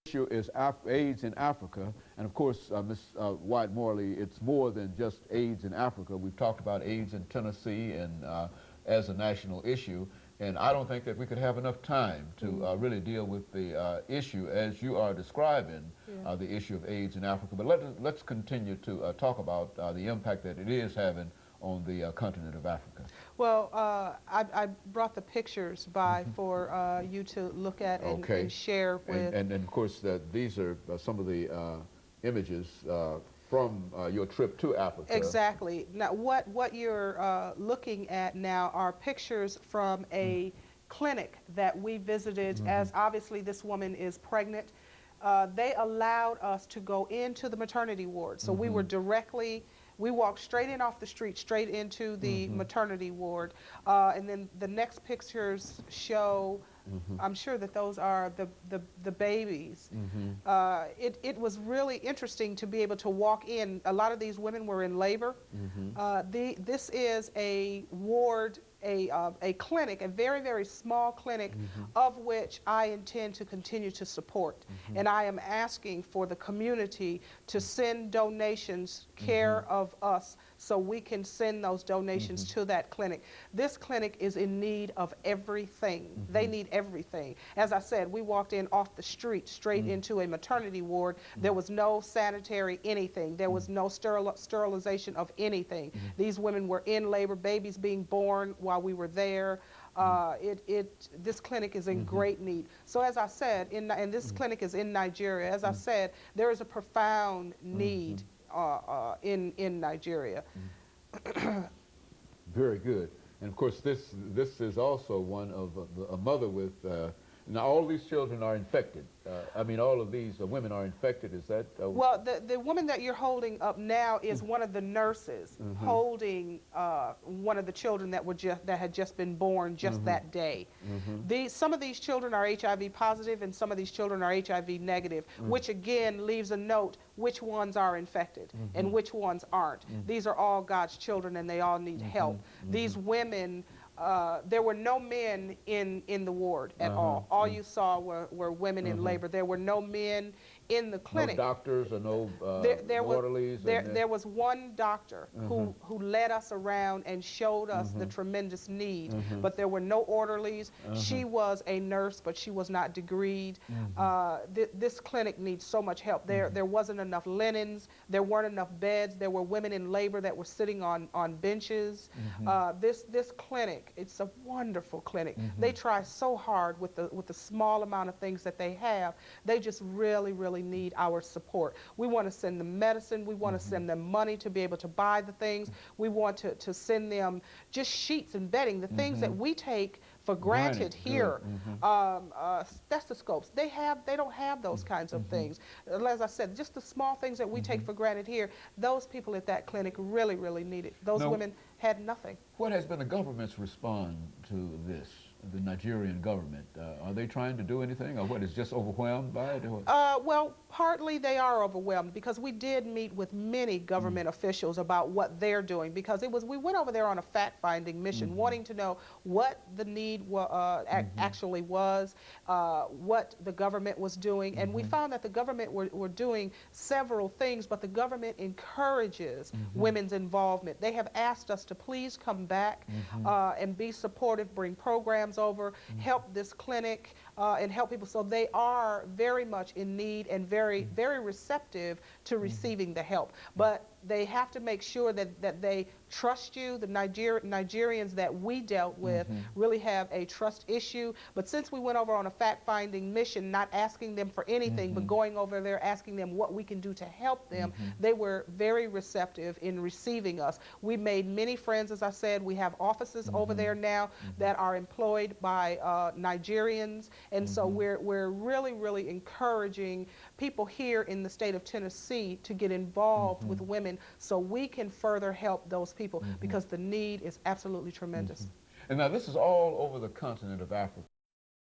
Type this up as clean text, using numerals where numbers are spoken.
issue is AIDS in Africa, and of course, Ms. Wyatt-Morley, it's more than just AIDS in Africa. We've talked about AIDS in Tennessee and as a national issue, and I don't think that we could have enough time to really deal with the issue as you are describing the issue of AIDS in Africa. But let's continue to talk about the impact that it is having on the continent of Africa. Well, I brought the pictures by for you to look at and share with. And of course, these are some of the images from your trip to Africa. Exactly. Now, what you're looking at now are pictures from a clinic that we visited, as obviously this woman is pregnant. They allowed us to go into the maternity ward. So we were we walked straight in off the street, straight into the maternity ward. And then the next pictures show, I'm sure that those are the babies. It was really interesting to be able to walk in. A lot of these women were in labor. This is a ward, a clinic, a very, very small clinic, of which I intend to continue to support. And I am asking for the community to send donations, care of us, so we can send those donations to that clinic. This clinic is in need of everything. They need everything. As I said, we walked in off the street, straight into a maternity ward. There was no sanitary anything. There was no sterilization of anything. These women were in labor, babies being born while we were there. This clinic is in great need. So as I said, and this clinic is in Nigeria, as I said, there is a profound need in Nigeria. Very good. And of course, this is also one of a mother with, now all these children are infected. I mean, all of these women are infected. Is that? Well, the woman that you're holding up now is one of the nurses holding one of the children that had just been born just that day. Some of these children are HIV positive and some of these children are HIV negative, which again leaves a note which ones are infected and which ones aren't. These are all God's children and they all need help. These women, there were no men in the ward at all. All you saw were women in labor. There were no men in the clinic. No doctors or no orderlies? There was one doctor who led us around and showed us the tremendous need, but there were no orderlies. She was a nurse, but she was not degreed. This clinic needs so much help. There wasn't enough linens. There weren't enough beds. There were women in labor that were sitting on benches. This clinic, it's a wonderful clinic. They try so hard with the small amount of things that they have. They just really, really need our support. We want to send them medicine. We want to send them money to be able to buy the things. We want to send them just sheets and bedding, the things that we take for granted here. Stethoscopes, they don't have those kinds of things. As I said, just the small things that we take for granted here, those people at that clinic really, really need it. Those women had nothing. What has been the government's response to this? The Nigerian government, are they trying to do anything, or what, is just overwhelmed by it? Well, partly they are overwhelmed, because we did meet with many government officials about what they're doing, because we went over there on a fact-finding mission, wanting to know what the need actually was, what the government was doing, and we found that the government were doing several things, but the government encourages women's involvement. They have asked us to please come back and be supportive, bring programs over, help this clinic, and help people. So they are very much in need and very, very receptive to receiving the help. But they have to make sure that they trust you. The Nigerians that we dealt with really have a trust issue. But since we went over on a fact-finding mission, not asking them for anything, but going over there asking them what we can do to help them, they were very receptive in receiving us. We made many friends, as I said. We have offices over there now that are employed by Nigerians. And so we're really, really encouraging people here in the state of Tennessee to get involved with women so we can further help those people, because the need is absolutely tremendous. And now this is all over the continent of Africa.